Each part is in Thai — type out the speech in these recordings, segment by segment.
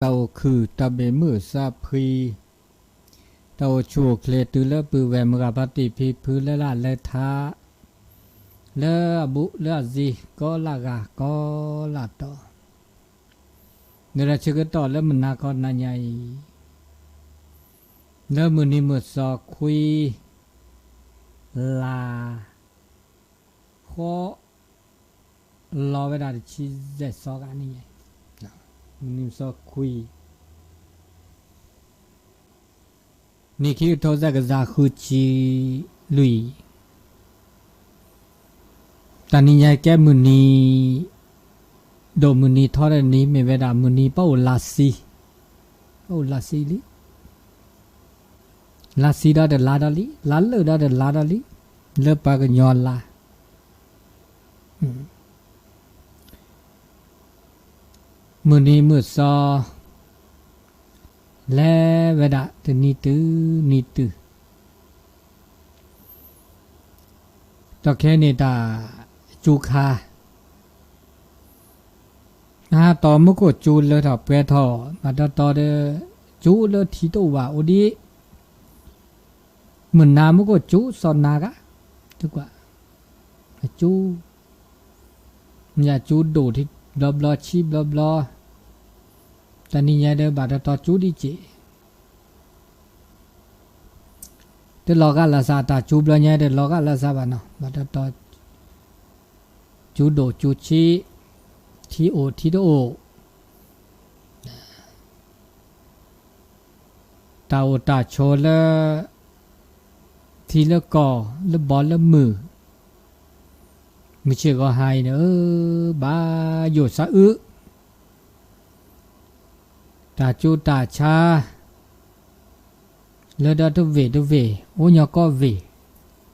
เตาคือตาเบมือซาพีเตาชัวเคลตุเลปือแวมกับปฏิพีพื้นและลาและท้าเลบุเลจีก็ลากาก็ลาต่อเนื้อชิกต่อแล้วมันนาคอนนายเนื้อมือนี้มือสอคุยลาข้อรอเวลาที่จะสอกันนี่มือนี้สอคุยนี่คือทศกัณฐ์คุชีลุยตอนนี้ยายแก้มือนี้โดมือนี้ทอดนี้ไม่เวลามือนี้เป้าลาซีลิลาซีได้เดลาดาลิลาเลได้เดลาดาลิเลิกปากยอนลามือนี้มือซอและเวลาตัวนี้ตื้อต่อแค่นี้ตาจูคาต่อมุกจูเลยถ้าเปรทอมาต่อเดจูเลยที่ตัวว่าโอดีเหมือนนามุกจูสอนนากะทุกว่าจูอย่าจูดูที่บลอชีบลอแต่นี่ยังเดบาดต่อจูดิเจแต่ลอกาลาซาตาจูบลยังเดลอกาลาซาบานะบาดต่อจูโดจูชีทีโอทีโดตาโอตาโชเลทีละกอละบอลละมือไม่เชื่อก็หายเนบาโยสะอึตาจูตาชาเลดาตุเวโอญก็เว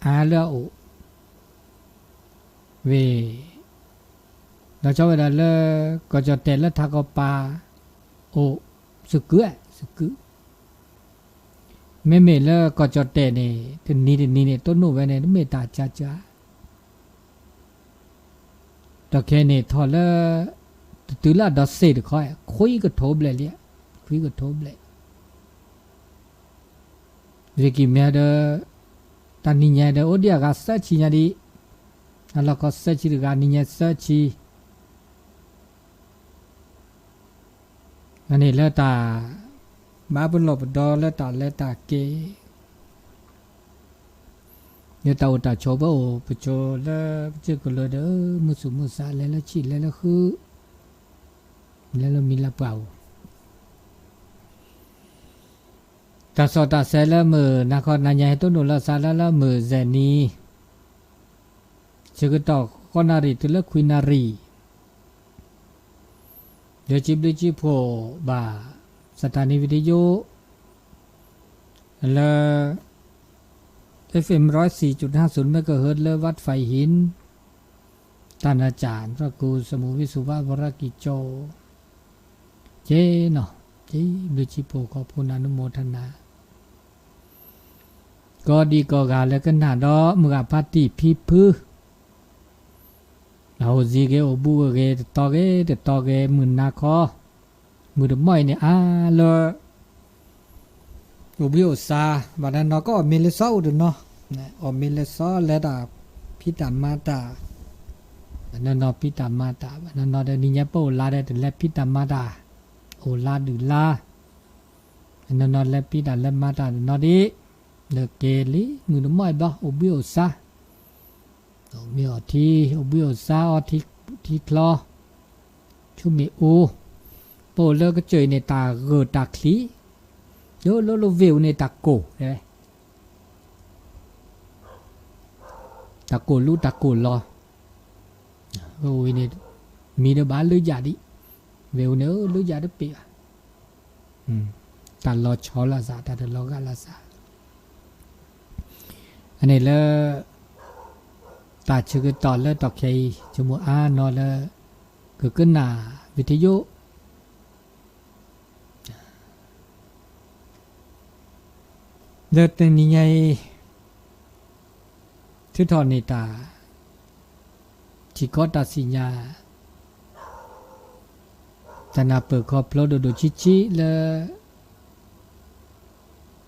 อาละโอเวเราชอบเวลาเลก็จะเตะละทากปาโอสึกไม่เลก็จะเตะเนี่ยถึงนี่ต้นนู้นไว้เนี่ยไม่ตาจ้าตะแค่เนี่ยทอดละตื่นละดอเสดค่อยคุยก็ทบเลยเนี่ยคุยก็ทบเลยเรื่องกี่เมื่อเดตอนนี้เนี่ยเดโอเดียก็เสียชีเนี่ยดิแล้วก็เสียชีก็นี่เนี่ยเสียชีอันนี้แล้วตาบ้าบุญหลบดอแล้วตาเกยเนี่ยตาโชว์บ่โอปโชแล้วเจ้าก็เลยเด้อมุสาแล้วชีแล้วคือแล้วมีละเปล่าตาสอตาเซลมือนครนายให้ต้นนุละซาละมือเจนีชื่อต่อคนารีตุลคุยนารีเดี๋ยวจิบโผบ่าสถานีวิทยุและFM 104.50 เมกะเฮิรตซ์และวัดไฟหินท่านอาจารย์พระครูสมุวิสุวะวรกิจโจเจเนาะเจบริจิโผขอบคุณอนุโมทนาก็ดีก็กาแล้วกันหน้าดอมือพัตติพิพือเราจีเกอบูเกตอเกมือนาคอมือดม้อยเนี่ยเลอุบิโอซาบัดนั้นก็มีเลซอดเนาะมีเลซอแล้วดาพิตามาตาบัดนั้นพิตามาตาบัดนั้นเดนิญะโปลาได้และพิตามาตาโอลาดุลาบัดนั้นและพิตาและมาตานอดิเลเกลีมือดม้อยบ่อุบิโอซามีอทีอุบิโอซาอทีคลอชุมีอูโปเลก็เจอในตาเกตาคลีโลวิวในตาโกใช่ไหมตาโกลูตาโกลอโอ้ยเนี่ยมีเนื้อบ้านลือยาดิวิวเนื้อลือยาดิปีตาลอชอลาซาตาเดลอกาลาซาอันนี้เลยตาชื่อต่อเลยต่อใครจมูกนอนเลยก็ขึ้นหน้าวิทยุเดินเป็นยังไงที่ทอนิตาที่ก็ตัดสินญา จะนาเปิดคอพลดดูชิแล้ว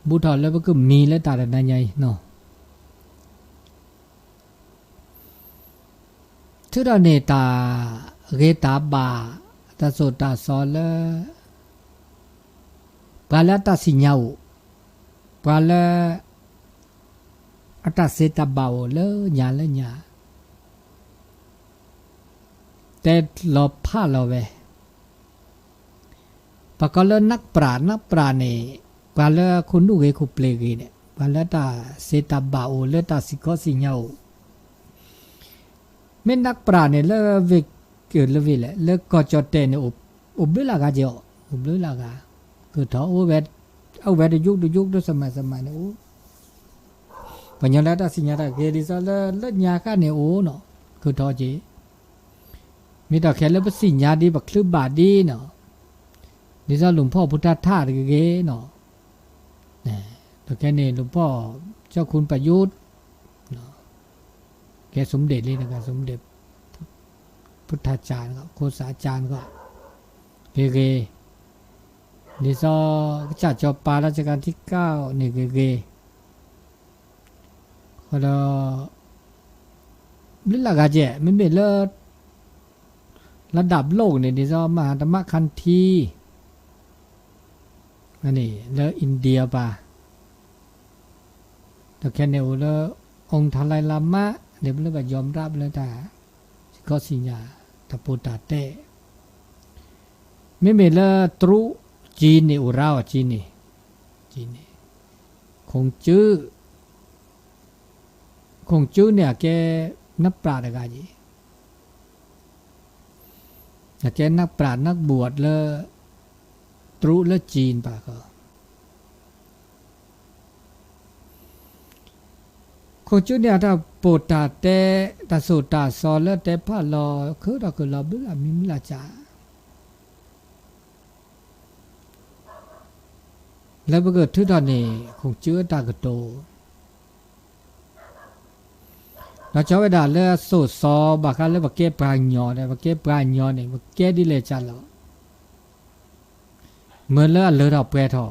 บุตรแล้วก็มีแล้วตาดันใหญ่เนาะทุดาเนตาเรตาบาตาโซตาซอลปาลตาสิญญาปาลอัตเสตาบาวเลญาญาแต่ลอผ้าลอเวปะก็เลนักปราเนี่ยปาลคุณดูเกคุเปลกีเนี่ยปาลตาเสตาบาวเลตาสิกอสิญญาไม่นักปราเนี่ยเลเวกเกิดเลวิแหละเลก็จอดเตเนี่ยอุบลากาเจาอุบลากาคือท้อโอเวดเอาเวดยุกดูสมัยเนี่ยโอ้ปัญญาตาสิญญาตาเกดิซาเลญาคาเนี่ยโอ้เนาะคือท้อเจมีแต่แค่เลปสิญญาดีบักคลึบบาดีเนาะดิซาหลวงพ่อพุทธทาสเกเนาะเนี่ยแต่แค่นี้หลวงพ่อเจ้าคุณประยุทธ์แกสมเด็จเลยนะครับสมเด็จพุทธาจารย์ก็โคสาจารย์ก็เกดิซอจัดจอปาราชการที่9นี่เกก็แล้วลิลากาเจไม่เป็นเลิศระดับโลกเนี่ยดิซอมหาธรรมคันธีอันนี้เลออินเดียป่ะแต่แค่เนี่ยเลอองค์ทลายลามะเดี๋ยวเราก็ยอมรับแล้วแต่ก็สิญญาตะปูตาเต้ไม่มีละตรุจีนนี่อุราวจีนนี่คงจื้อเนี่ยแกนักปราชญ์อะไรจีแกนักปราชญ์นักบวชละตรุละจีนป่ะก็คงจุดเนี่ยถ้าปูตาเตตาสุตาซอลเตพาลอคือเราคือเราบิลามิมลาจาแล้วก็ทุดานี่คงจื้อตากโตเราจะเวลาเลือสูดซอบากาเลือบากเก็บปลาหยอเนี่ยบากเก็บปลาหยอเนี่ยบากเก็บดิเลจันแล้วเมื่อเลือเลือเราเปรทอ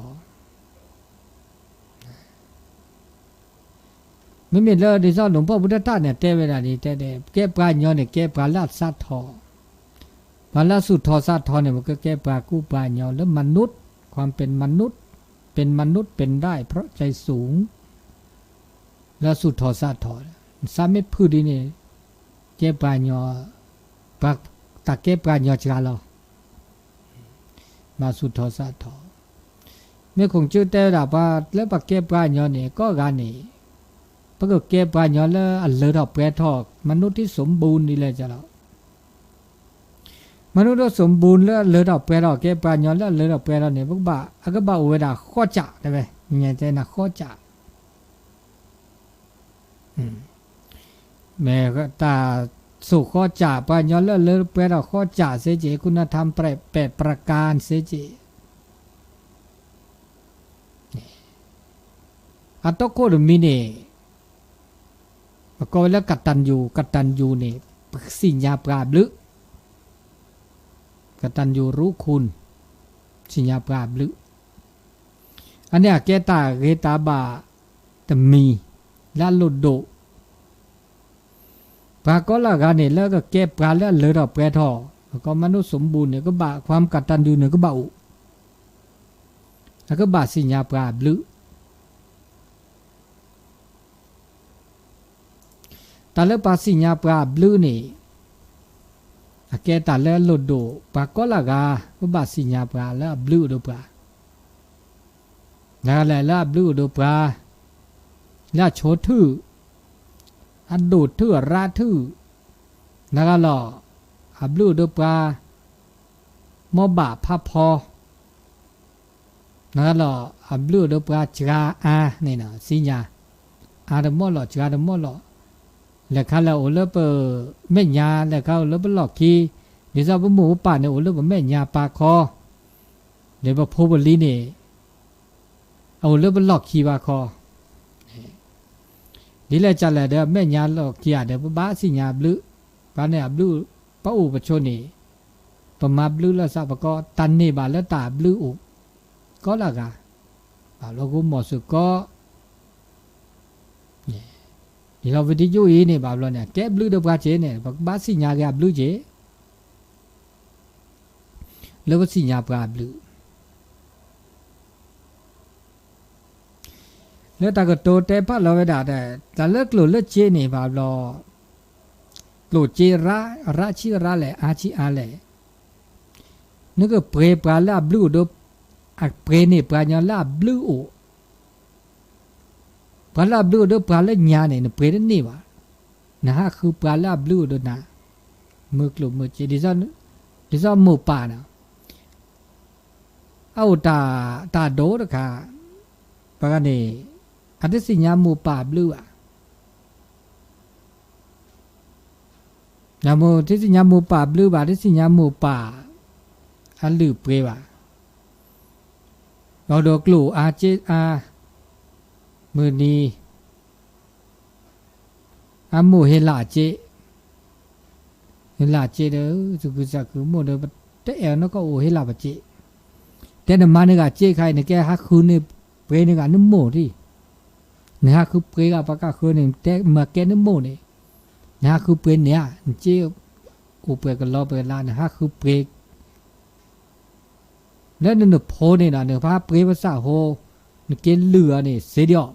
ไม่มีเลยดิซอหลวงพ่อพุทธทาสเนี่ยเตเวลานี้เตเก็บปลาหยอเนี่ยเก็บปลาลาดซัดทอปลาลาสุดทอซัดทอเนี่ยมันก็เก็บปลากู้ปลาหยอแล้วมนุษย์ความเป็นมนุษย์เป็นได้เพราะใจสูงแล้วสุดทอซัดทอสามเม็ดพืชนี่เก็บปลาหยอปลาตะเก็บปลาหยอจราลอมาสุดทอซัดทอเมื่อคงชื่อเตระบาแล้วปลาเก็บปลาหยอเนี่ยก็การนี่ปะก็เก็บปลาหยอแล้วอันเลือดออกแปรทอกมนุษย์ที่สมบูรณ์นี่แหละจ้ะเรามนุษย์ที่สมบูรณ์แล้วเลือดออกแปรทอกเก็บปลาหยอแล้วเลือดออกแปรทอกเนี่ยพวกบ้าอะก็บ้าเวลาข้อจ่าได้ไหมเนี่ยใจนะข้อจ่าแม่ก็ตาสู่ข้อจ่าปลาหยอแล้วเลือดแปรทอกข้อจ่าเสจคุณธรรม8ประการเสจอัตโตโคดมิเนก็แล้วกัตตันยูนี่สิญญาปราบลึกกัตตันยูรู้คุณสิญญาปราบลึกอันเนี้ยแกตาเรตาบาตมีละลุดโดปาก็ละกันเนี่ยแล้วก็แกปราแล้วเหลือดอกแปรทอก็มนุษย์สมบูรณ์เนี่ยก็บาความกัตตันยูเนี่ยก็บาอุแล้วก็บาสิญญาปราบลึกตาเลปาสิญญาปราบลือนี่แกตาเลหลุดดูปากก็ละกาก็บาสิญญาปราแล้วบลือดูปราแล้วละบลือดูปราแล้วโชทื่ออันดูดทื่อราทื่อแล้วก็หล่อบลือดูปรามอบาพาพอแล้วก็หล่อบลือดูปราจราอานี่นะสิญญาอาดมอหล่อจราดมอหล่อแล้วเขาแล้วโอเลปแม่ญาแล้วเขาเลปหลอกกีเดี๋ยวจะไปหมู่ป่าเนี่ยโอเลปแม่ญาปาคอเดี๋ยวไปพบลีนี่เอาเลปหลอกกีปาคอดีเลยจัดเลยเดี๋ยวแม่ญาหลอกกีเดี๋ยวบ้าสิญญาบลือบ้านเนี่ยบลือป้าอูปชนี่ ประมาบลือละซะปะก็ตันนี่บาละตาบลืออุก็ละกะบาโลกูหมอสุก็ဒီတော့ဗီဒီယိုရေးနေပါဘလို့เนี่ยแกบลูดบกาเจเนี่ยบาสิญาแกบลูเจเลวสิญาปกาบลูแล้วตาก็โตเตปะลอเวดาแต่ตะเลิกโลเลเจนี่บาบลอโลเจระชิระแหละอาชิอาแหละนึกก็เปรปาลาบลูดอักเปรนี่ปาญาลาบลูโอปลาบลูดปลาเล่ญาเนี่ยเปรตนี่วะนะฮะคือปลาบลูดนะมือกลุ่มมือเจดิซอนหมู่ป่านะเอาตาโดดค่ะปะกันนี่อันที่สิญาหมู่ป่าบลูอ่ะนะโมที่สิญาหมู่ป่าบลูบาที่สิญาหมู่ป่าอันลือเปรวะเราโดกลูอาเจอามือนี้อามูเฮลาเจเด้อสุกุจักคือโมเดอเตเอลนก็โอเฮลาบะเจแต่นมาเนี่ยกะเจใครเนี่ยแกฮักคือเนี่ยเปรเนี่ยกะนโมที่เนี่ยฮักคือเปรกะปะกะคือเนี่ยแต่มาแกนโมเนี่ยเนี่ยฮักคือเปรเนี่ยเจอุเปรกะลอเปรลาเนี่ยฮักคือเปรแล้วเนี่ยโพเนี่ยนะเนี่ยพาเปรภาษาโฮเนี่ยเกลือเนี่ยเสียเดียว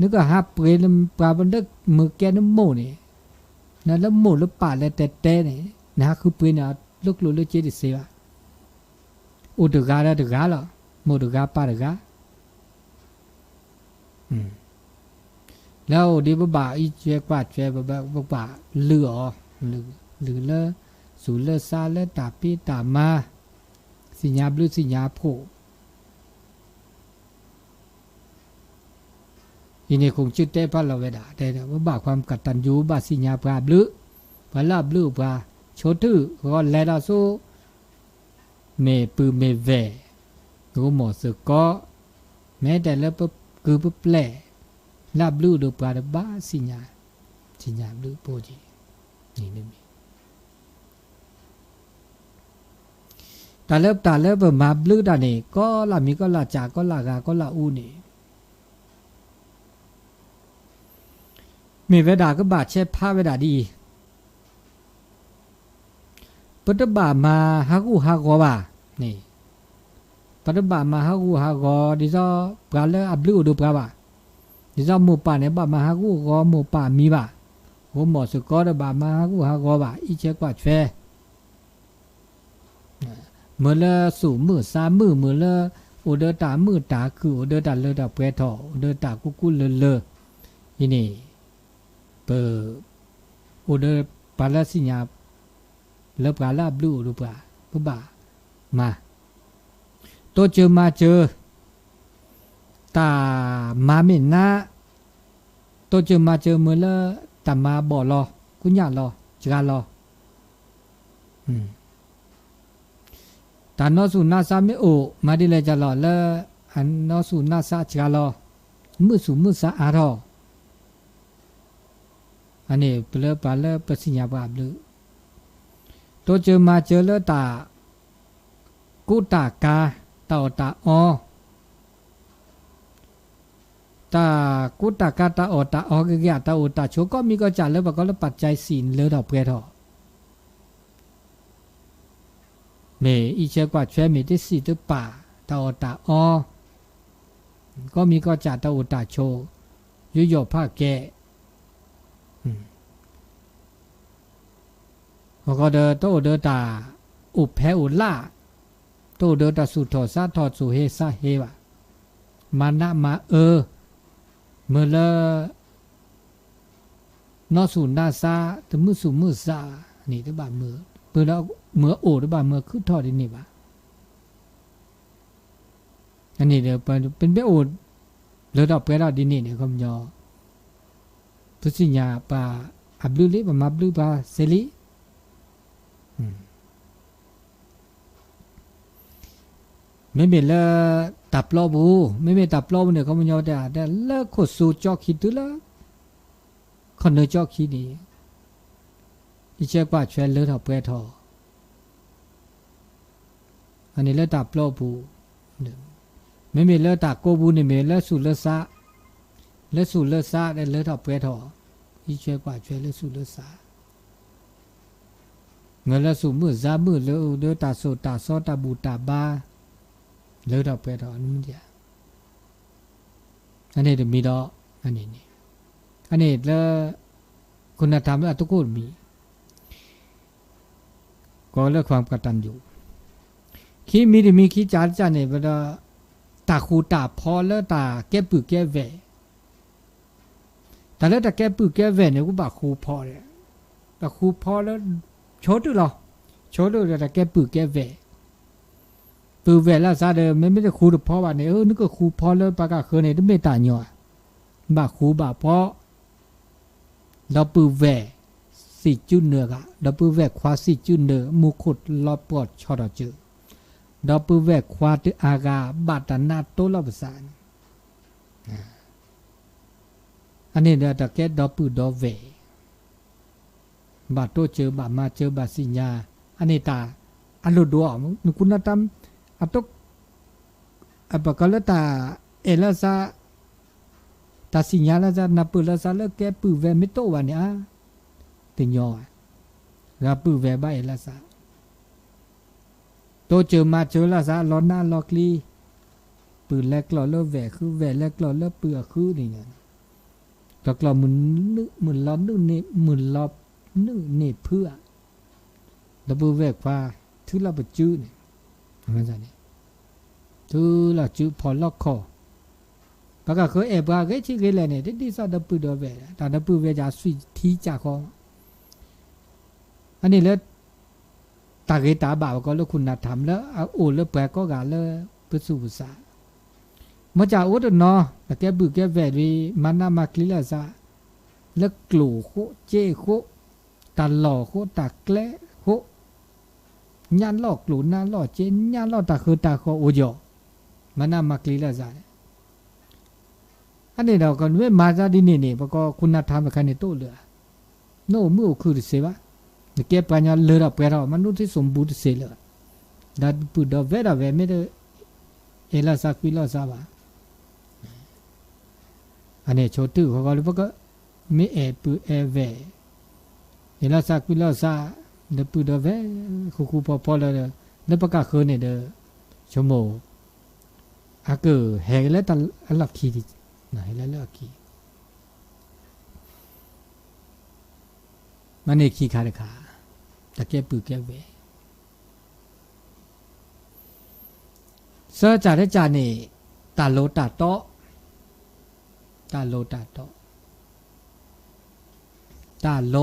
นึกว่าฮับเปรนปลาบันดึกมือแกน้ำโมนี่นั่นแล้วโมแล้วป่าแล้วแต่นี่นะคือเปรนลูกเจดิเสียอุดกาละหรอโมดกาป่าดกาแล้วดีบ่าอีเจ้ากว่าเจ้บ่าเลือเลสูเลซาเลตาปีตามาสิญาบลือสิญาโพอีนี่คงชื่อเต้พระเราเวดาแต่ว่าบาความกตัญญูบาสิญาปราบลึพระลาบลึปราโชตื้อก็แลดาโซเมปือเมเวกูหมอสึกก็แม้แต่แล้วคือแปลลาบลึดูปราบาสิญาลึโปจีนี่นี่มีตาเล็บมาบลึดานี่ก็ละมีก็ละจาก็ละกาก็ละอูนี่มีเวดาก็บาดเช่ผ้าเวดาดีปัตตบามาฮักูฮักว่านี่ปัตตบามาฮักูฮักอดิซอปลาเลอับลูดูปลาบ่าดิซอหมู่ป่าเนี่ยบามาฮักูกอหมู่ป่ามีบ่าโหหมอสุกอดบามาฮักูฮักอบ่าอีเชกว่าแฟเมื่อละสู่มือสามมือละโอเดตามือตาคือโอเดตาเลตาเปทอโอเดตากุเลนี่นี่เปอโอเดปาลาสิญาเลปาลาบลูรูปาปุบามาโตเจอมาเจอตามาเมนะโตเจอมาเจอเมื่อละตามาบ่รอกุญญารอจการอตานอสุนาซาเมโอมาดิเลจารอละอันนอสุนาซาจการอมือซาอารออันนี้เปลือกปลาเลือกปสิญญาบาบลือตัวเจอมาเจอเลือตากุตากาตาตาอตากุตากาตาออก็แก่ตาโอตาโชก็มีก็จัดแล้วบอกก็แล้วปัจจัยศีลเลือดอกเปรตเมอีเชกว่าแช่เมที่สี่ตัวป่าตาตาอก็มีก็จัดตาโอตาโชยุยผ้าแก่ก็เดอโตเดอตาอุเพอุล่าโตเดอตาสุทอซาทอสุเฮซาเฮวะมานะมาเมลนอสุนาซาตมือสุมือซานี่ตบามือเปิดแล้วเมื่อโอตบามือคือทอดนี่บะอันนี้เดี๋ยวเป็นเบโอเลดอกเปรดดินี่เนี่ยคำยอตุสิญญาปาอับลุลิปมาบลุปาเซลิไม่เป็นละตับล้อบูไม่เป็นตับล้อบูเนี่ยเขามันยอแต่เลิกขดสูจอกคิดดูละคนเนจอกคิดนี่อีเจ้าป่าช่วยเลิกเอาเปรทอ อันนี้เลือดตาปลอบบูไม่มีเลือดตาโกบูนี่มีเลือดสูเลือดซาเลือดสูเลือดซาได้เลือดเอาเปรตหออีช่วยกว่าช่วยเลือดสูเลือดซาเงินเลือดสูมือซามือเลือดตาโซตาซอตาบูตาบาเลือดเอาเปรตหอนี่มันเดียอันนี้เดี๋ยวมีดอกอันนี้นี่อันนี้แล้วคุณธรรมแล้วทุกคนมีก็เลือกความกตัญญูขี้มีดิมีขี้จานจานเนี่ยเวลาตาคูตาพอแล้วตาแก้ปื้อแก้แหวแต่แล้วตาแก้ปื้อแก้แหวเนี่ยกูบอกคูพอเลยตาคูพอแล้วโชดดูหรอโชดดูแต่แก้ปื้อแก้แหวปื้อแหวแล้วซาเดไม่ได้คูดูพอว่าเนี่ยนึกว่าคูพอแล้วปากกาเคยเนี่ยต้องไม่ตายหน่อยบ่าคูบ่าพอเราปื้อแหวสิจุนเนื้อกะเราปื้อแหวควาสิจุนเนื้อมุขุดลอปอดชอดเจอดอปื้อแวกควาตอากาบาตนาโตลบสานอันนี้เดี๋ยวตะเกดอปื้อดอเวบาโตเจอบามาเจอบาสิญาอันนี้ตาอันลุดัวมึงคุณธรรมอัตกอัปกะละตาเอลซาตาสิญาละซานาปื้อละซาละแกปื้อแวไม่โตวะเนี่ยติญอราปื้อแวบาเอลซาโตเจอมาเจอละซะล้อหน้าล้อกลีปืนแลกล้อเลแหวคือแหวแลกล้อเลเปือคือนี่ไงตะกล้อมึนนึมึนล้อนึนี่มึนล้อนึนี่เพื่อระเบิดแหวกว่าถือละบ่จื้อนี่ว่าซั่นนี่ถือละจื้อพอล็อกคอปากก็เคยแอบว่าเกชิเกแลนี่ดิซะดะปืดอแหวตาดะปืแหวจาสุทีจาคออันนี้แล้วตาเกตาบ่าวก็แล้วคุณธรรมแล้วโอ้แล้วแปลก็กะแล้วปุสุภาษามาจากอุดเนาะแต่แกบึกแกแวดวีมันน่ามาคลิละซะแล้วกลู่โคเจโคตาหล่อโคตาแกล้โคญาณหลอกกลู่หน้าหล่อเจญาณหล่อตาคือตาโคโอจอมันน่ามาคลิละซะอันนี้เราก็เว้มาซะดินี่ๆก็คุณธรรมคันนี่โตเหลือโนมือคือสิวะแกปัญญาเลือดเปล่ามนุษย์ที่สมบูรณ์เสียเลยดัดปุดเวดาเวไม่ได้เอลาสักวิลาสาวะอันนี้โชตุเขาก็เลยบอกว่าไม่ปุเวเอลาสักวิลาสาเดปุดเวคุพอเลยแล้วประกาศคืนเนี่ยเดชั่วโมงอาเกอแหกแล้วตะลักขีดิไหนแล้วลักขีมันเนี่ยขี้ขาดขาตะแกปื้อแกแหวเสจ่าได้จ่านี่ตาโลตาโตตาโลตาโตตาโล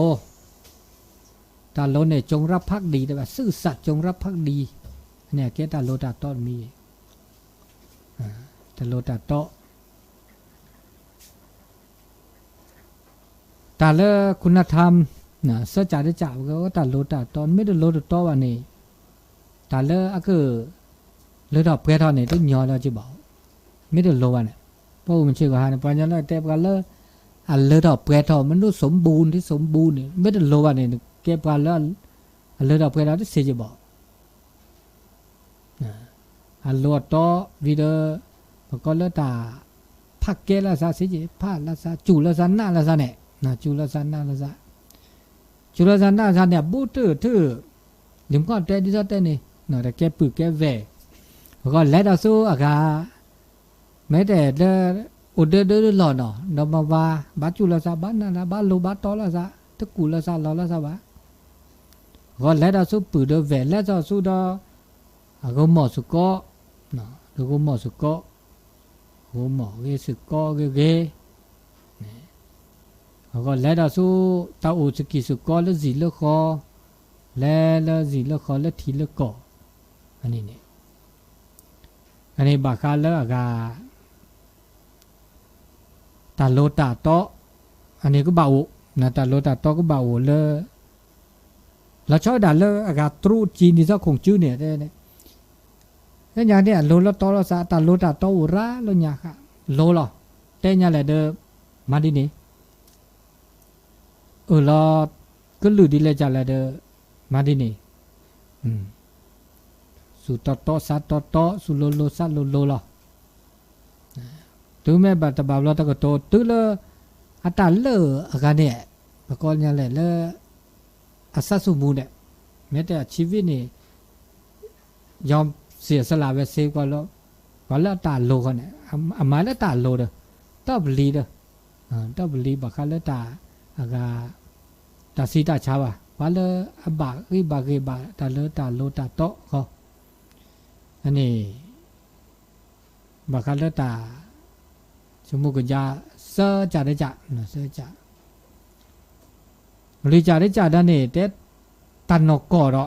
เนี่ยจงรับภักดีได้ป่ะซื่อสัตย์จงรับภักดีเนี่ยแกตาโลตาโตมีตาโลตาโตตาเลคุณธรรมนะเสจ่าได้จ่าก็ตาโลตาโตไม่ได้โลตาโตวันนี้ตาเลอะก็เลือดออกเพื่อทอเนี่ยต้องย่อแล้วจะบอกไม่ได้โลวันเนี่ยเพราะมันเชื่อว่าเนี่ยปัญญาแล้วแต่กันเลยเลือดออกเพื่อทอมันต้องสมบูรณ์ที่สมบูรณ์เนี่ยไม่ได้โลวันเนี่ยเก็บกันแล้วเลือดออกเพื่อทอที่เสียจะบอกโลตอวิเดอร์ก็เลือดตาพักเกล้าซาเสียจะผ้าลาซาจูลาซาหน้าลาซาเนี่ยนะจูลาซาหน้าลาซาจูลาซาหน้าลาซาเนี่ยบูตื้อหลิมก็แต่ดิซาแต่นี่นะแต่แกปื้อแกแหวก็แล้วดาสู้อากาไม่แต่เดออุดเดหล่อเนาะนมาว่าบาจุลาซาบ้านนะบ้านโลบาตอลาซาตะกูลาซาลอลาซาบาก็แล้วดาสู้ปื้อเดแหวแล้วจะสู้ดอก็หมอสุกอเนาะก็หมอสุกอก็หมอเกสุกอเกก็แล้วดาสู้ตาอุสกิสุกอแล้วสิละคอแล้วสิละคอแล้วทีละกออันนี้เนี่ยอันนี้บาคาเลอากาตาโลตาโตอันนี้ก็เบานะตาโลตาโตก็เบาเลยแล้วชอบด่าเลยอากาตรูจีนที่เจ้าคงชื่อเนี่ยได้เนี่ยแล้วอย่างเนี้ยโลละโตละซาตาโลตาโตอุระแล้วเนี่ยค่ะโลละแต่เนี่ยแหละเดอมาดินี่เราก็หลุดดีเลยจ้ะแหละเดอมาดินี่ สุตโตสัตโตสุโลโลสัตโลโลล่ะตัวแม่บัตรบาปเราตะกโตตัวละอัตตาเลออาการเนี่ยปะกอนเนี่ยเลอาศัสมูเนี่ยแม้แต่ชีวิตนี่ยอมเสียสละเวเซกว่าแล้วว่าละตาโลกันเนี่ยอามาละตาโลเด้อตอบลีเด้อตอบลีบักคาละตาอากาตาสีตาชาวะว่าละอบาริบาเกบาตาละตาโลตาโตเขาอันนี้บักคาละตาสมมุติก็จะเสือจ่าได้จ่าเสือจ่าหรือจ่าได้จ่าด้านนี้แต่ตันนกก่อหรอ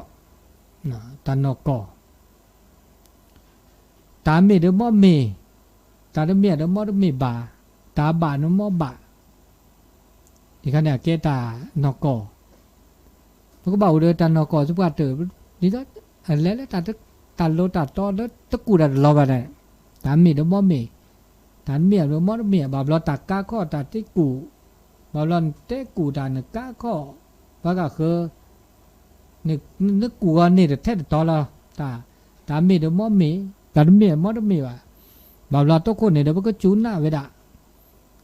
ตันนกก่อตาเมเดมอเมตาเดเมียเดมอเดเมบาตาบานมอบาที่ขณะเกตานกก่อพวกบ่าวเดือตันนกก่อสุภาพเตอนี่ก็อะไรแล้วตาโลตาโตแล้วตะกูดันรอบอะไรตาเมเดมอเมตานเมียเดมอเดเมียบาบลอตากาข้อตาติกูบาบลอนเตกูตานกาข้อว่าก็คือนึกกูก็นี่เทศต่อละตาเมเดมอเมตาเมียมอดเมียว่าบาบลาตโคเนี่ยเดี๋ยวก็จูนหน้าเวดา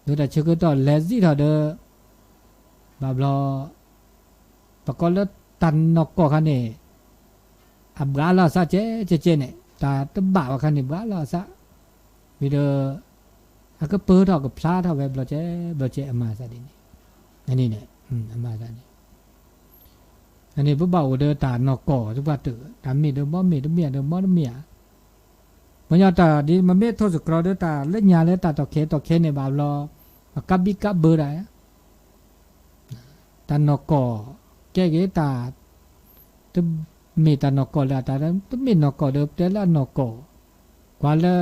เดี๋ยวแต่เชื่อก็ต่อเลซี่เถอะเด้อบาบลาปะกอลตันนกก็คันนี่อับกาลาซะเจเนี่ยตาตบะว่าคันนี่บาลาซะวิเดอก็เปิดออกกับพลาเท่าเว็บบลาเจอมาซะดินี่อันนี้เนี่ยอมาซะนี่อันนี้ผู้บ่าวเด้อตานกก็ทุกว่าเตอตามีเด้อบ่มีเด้อเมียเด้อบ่เมียมันยาตาดีมันไม่ทศกรเดตาเล่นยาเล่ตาตอเคเนี่ยบาบลอกับบิกับเบอร์ได้ตานกอแก่เกตาตมีตานกอละตาตมีนกอเดเตละนกอกว่าละ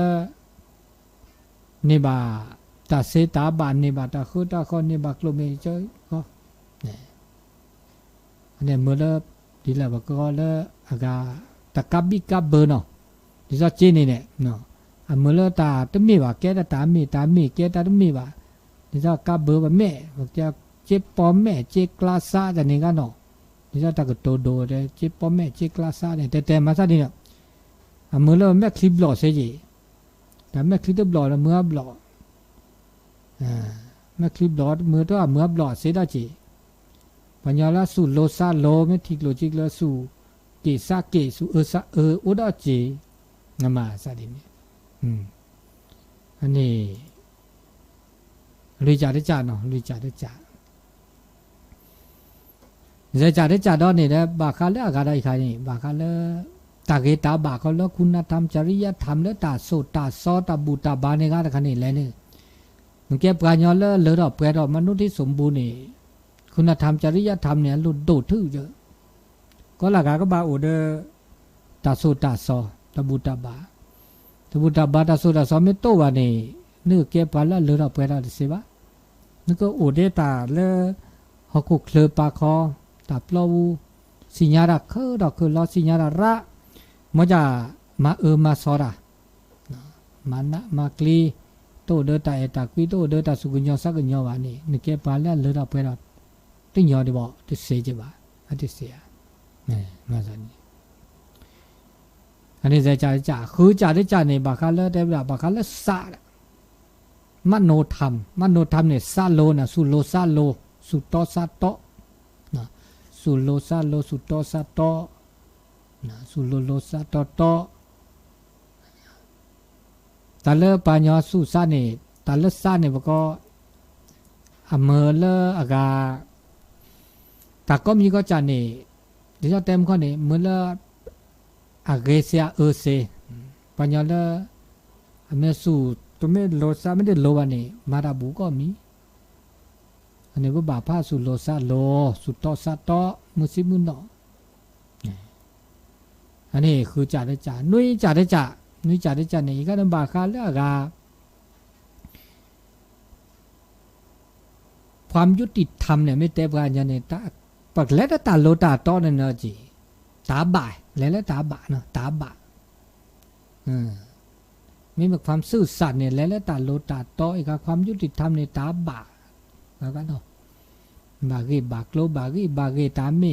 นี่บาตาเสตาบานนี่บาตาคือตาคนนี่บากลมเจอก็เนี่ยอันนี้เมื่อละดีละบากก็ละอากาตะกับบิกับเบอร์เนาะဒီစားကျင်းနေနဲ့နော်အမလတာတမိပါကဲတာမိကဲတာတမိပါဒီစားကဘဘမဲကြချစ်ပေါ်မဲချစ်ကလာစားတဲ့နေကနော်ဒီစားတကတိုဒိုတဲ့ချစ်ပေါ်မဲချစ်ကလာစားတဲ့တဲမစားနေတော့အမလမဲခလစ်ဘလော့ဆေးကြီးဒါမဲခလစ်ဘလော့လည်းမွားဘလော့မဲခလစ်ဘလော့မွားတော့မွားဘလော့ဆေးတော့ကြီးပညာလာစုလောစားလောမဲထိကလိုချစ်လောစုကေစားကေစုဥဒကြီးငါမစားတယ်อันนี้ลุยจ่าได้จ่าเนาะลุยจ่าได้จ่าได้จ่าดอกนี่แหละบาคาเลอากาได้ใครนี่บาคาเลตาเกตาบาคาเลคุณธรรมจริยธรรมและตาโสตาซอตาบุตาบานี่ก็ได้คันนี่แหละนี่มันแก่ปราญญาเลอดอกแปรดอกมนุษย์ที่สมบูรณ์นี่คุณธรรมจริยธรรมเนี่ยหลุดโดดทื่อเยอะก็หลักก็บาโอเดตาโสตาซอตาบุตาบาตบุตรบาตาสุดาสมิโตวานี่นึกเก็บปาละเลอเปราดิสิบะนึกก็โอเดตาเลฮกุเคลปาคอตาปลอวูสิญาระคือดอกคือลอสิญาระระมอจามามาซอรามานะมากลีโตเดตาเอตากุยโตเดตาสุกุญญอสักกุญญอวานี่นึกเก็บปาละเลอเปราติญญอดิบ่ติเสจิบะอติเสียมาซะนี่อันนี้จะจ่าคือจ่าได้จ่าในบาคาเลได้บาคาเลซามโนธรรมเนี่ยซาโลนะสุโลซาโลสุโตซาโตนะสุโลซาโลสุโตซาโตนะสุโลซาโตโตตาเลปัญญาสุซาเนี่ยตาเลซาเนี่ยก็อเมเลอากาตาก็มีก็จ่าเนี่ยเดี๋ยวเต็มข้อนี้เมื่อละอาเกเซียเซปัญญาละอเมสูตัวเมโลซาไม่ได้โลวันนี้มาราบุก็มีอันนี้ว่าบาพาสุโลซาโลสุโตซาโตมุสิมุนโนอันนี้คือจ่าได้จ่านุ้ยจ่าได้จ่าเนี่ยอีกการบาคาเลือกาความยุติธรรมเนี่ยไม่เต็มกันอย่างนี้ตาปักเล็ดตาโลตาโตเนี่ยนะจีตาบ่ายแล้วตาบ่าเนาะตาบ่ามีความซื่อสัตย์เนี่ยแล้วตาโลตาโตอีกความยุติธรรมในตาบ่าแล้วกันเนาะบากีบากโลบากีตาเม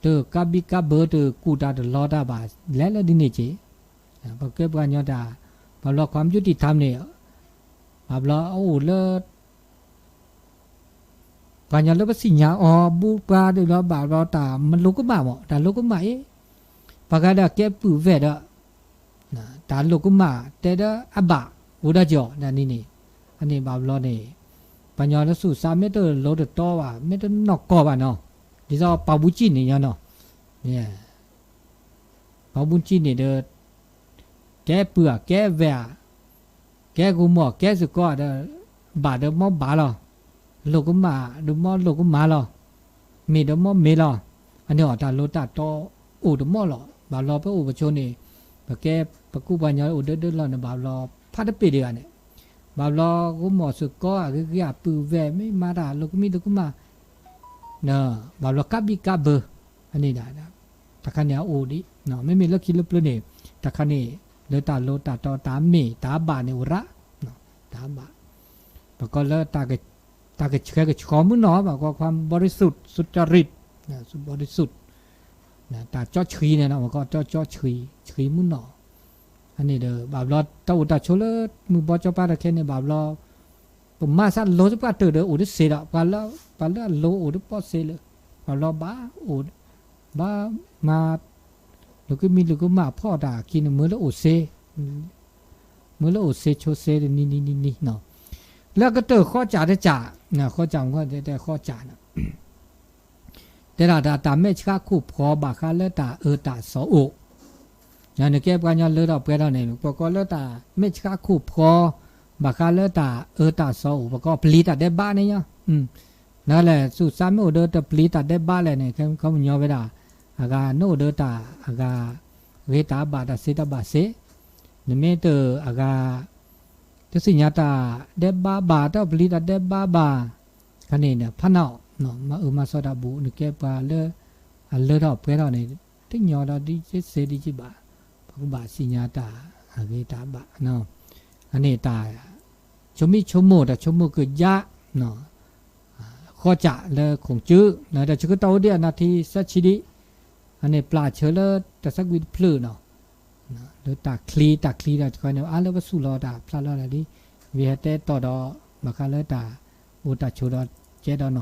เตอกาบิกาเบอร์เตอกูตาเตลอดาบาและดินี่จีปะเก็บกันยอดาบาลอความยุติธรรมเนี่ยบาลอโอ้เลปัญญาเลปสิญญาอ๋อบูปาเดลอบาลอตามันลูกก็มาบ่ตาลูกก็มาเอปะกาดาเก็บปูเวดะนะตาลูกก็มาแต่ดาอบะอุดาจ่อนะนี่อันนี้บาลอนี่ปัญญาละสุ3เมตรโลดตอว่าเมตรนอกก็บ่เนาะดิซอปาบุจินี่ยเนาะเนี่ยปาบุจินี่เดแกเปื่อแกแวแกกูหมอแกสุก็เดบาเดมอบาลอลูกก็มาดูมอลูกก็มาลอมีเดมอเมลออันนี้อตาโลตาตออูดมอลอบาลอไปอูปชนนี่ปะแกปะกูปัญญาอูเดลอนะบาลอพาดปีเดียเนี่ยบาลอกูหมอสุก็คือยาปือแวไม่มาดาลูกมีลูกก็มาเนาะบาลอกับบิกาเบออันนี้ได้นะตะคันเนี่ยอูดิเนาะไม่มีลักคิดลับเลยเนี่ยตะคันนี่เลตาโลตาตอตาเมตาบาเนี่ยอุระเนาะตาบาปะก็เลตากะแค่ขอมื้อหนอบอกว่าความบริสุทธิ์สุจริตนะสุบริสุทธิ์นะตาจ้อชีเนี่ยนะบอกก็จ้อชีมื้อหนออันนี้เด้อบาบลอตาอุตาโชเลมือบอจอปาตะแค่เนี่ยบาบลอผมมาซะโลจะปาเตอเด้ออุดเสดะปาละโลอุดปอเสเลยบาบลอบาอุดบามาลูกก็มีลูกก็มาพ่อด่ากินมื้อละอุเสมื้อละอุเสโชเสนี่เนาะแล้วก็เตอข้อจ่าได้จ่านะข้อจ่าก็ได้ข้อจ่านะแต่ละตาเมชกาคูพอบาคาเลตาตาสอโออย่างนี้แก้ปัญญาเลือดออกไปแล้วเนี่ยปกเลตาเมชกาคูพอบาคาเลตาตาสอโอปกผลิตได้บ้านเนี่ยนั่นแหละสุดสามโอเดอร์ผลิตได้บ้านเลยเนี่ยเขามันย่อไปได้อากาโนเดอร์ตาอากาเวตาบาตาเซตาบาเซนี่เมเตออากาจะสิญญาตาเดบบาบาตาผลิตเดบบาบาคันนี้เนี่ยพันเอาเนาะมาสอดาบุนึกแก่ปาเลอดอกเปแล้วเนี่ยติญอดาดิเสดิจิบาปะบาสิญญาตาอเวตาบาเนาะอันนี้ตาชมิชโมตาชโมคือยะเนาะข้อจะเลยคงจื้อนะแต่ชื่อโตเดียนาทีสัชชิดิอันนี้ปลาเชลแต่สักวิดพลื้เนาะหรือตาคลีตาคอยเนี่ยเลวสุลอดาพลาลอดาดิเวเตต่อดอมาคาเลตาอุตาชูดอเจดอน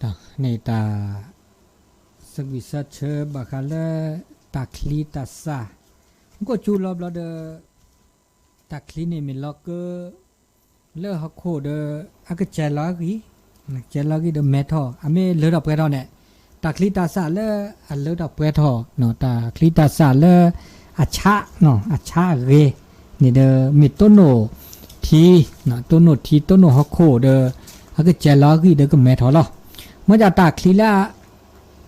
ตาในตาสวิสเชบาคาเลตาคลีตาซาก็จูรอบเราเดตาคลีนี่มีล็อกเกอร์เลอฮักโคเดอากเจลากีเดเมทออเมเลอดอกเปรอเนี่ยตาคลีตาซาเลอเลอดอกเปรทอเนาะตาคลีตาซาเลอาชะเนาะอาชะเรนี่เดมิโตโนทีเนาะโตโนทีโตโนฮักโคเดอากเจลากีเดก็เมทอลอเมื่อจะตาคลีละ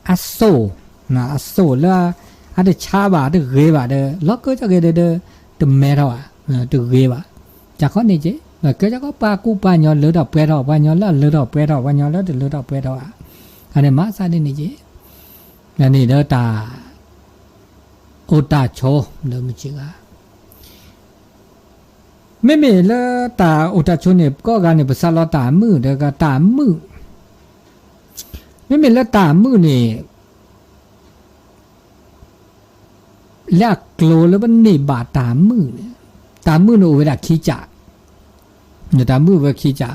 อัสโซนะอัสโซละอันเดชาบาเดเรบาเดล็อกก็จะเกเดเดเมทอเดเรบาจากข้อนี้เจก็จะก็ปากูปาญอเลอดอกเปรอปาญอละเลอดอกเปรอปาญอละเดเลอดอกเปรออันนี้มาซาเดนี่เจอันนี้เดตาโอตาโชเดมจิกาไม่มีละตาโอตาโชเนี่ยก็การเนี่ยภาษาลอตามือเดก็ตามือไม่มีละตามือนี่ลักโลแล้วมันนี่บาตามือเนี่ยตามือโนเวลาขี้จ่าเนี่ยตามือเวลาขี้จ่า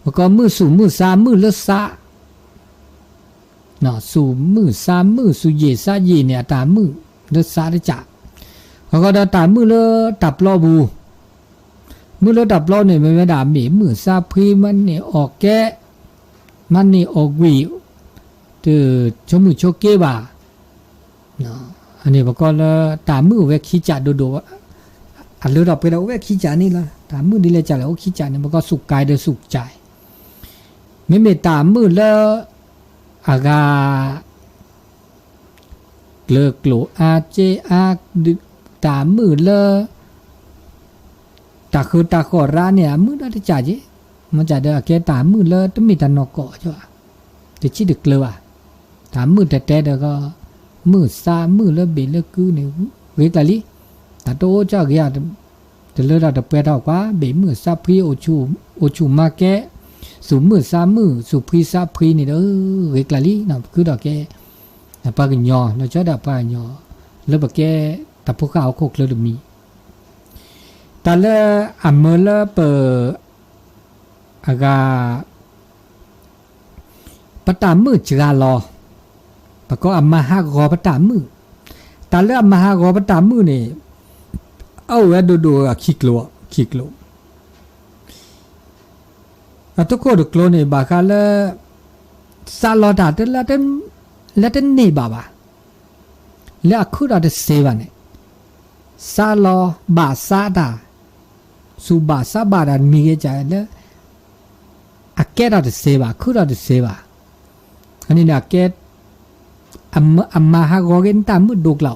แล้วก็มือสู่มือซามือละซาเนาะสู่มือซามือสู่เยซาเยเนี่ยตามือละซาได้จ่าแล้วก็ตามือละตับล้อบูมือละตับล้อเนี่ยไม่ได้มีมือซาพรีมันเนี่ยออกแกมันนี่ออกวิวตัวชมือโชเกบาเนาะอันนี้บอกว่าตามือเวกขี้จ่าดูอันเลือดออกไปแล้วเวกขี้จ่านี่ละตามือดีเลยจ่าแล้วขี้จ่าเนี่ยมันก็สุกกายเดือสุกใจไม่เมตามือแล้วอากาเลิกโลอาเจอาตามือแล้วตาคือตาขอร้านเนี่ยมือได้จ่าเจมันจะเดือแกตามือแล้วต้องมีตานอกเกาะจ้ะจะชี้ดึกเลยว่ะตามือแต่เดี๋ยวก็มือซามือแล้วเบลแล้วคือเนี่ยเวกละลิแต่โตเจ้าเกียร์จะเลือดเราเปรี้ยวกว่าเบมือซาพรีโอชูมาแกสูมือซามือสูพรีซาพรีนี่เด้อเวกละลินะคือดอกแกปากญอเราจะดับปากญอแล้วบักแกแต่พวกเขาโคกเลยมีแต่ละอันเมื่อละเปิดอากาปตามือจราลอปก็อามาหากอปตามือตาเลือมาหากอปตามือนี่เอาไว้ดูขี้กลัวทุกคนดูกลัวนี่บากาเลซาลอดาเตละเตนี่บาแล้วคุดาเตเซวานี่ซาลอบาซาดาสุบาซาบาดามีเกจายแล้วอาเกดาเตเซวาคุดาเตเซวาอันนี้อาเกดอัมมาฮากอเกนตามมือดูกเรา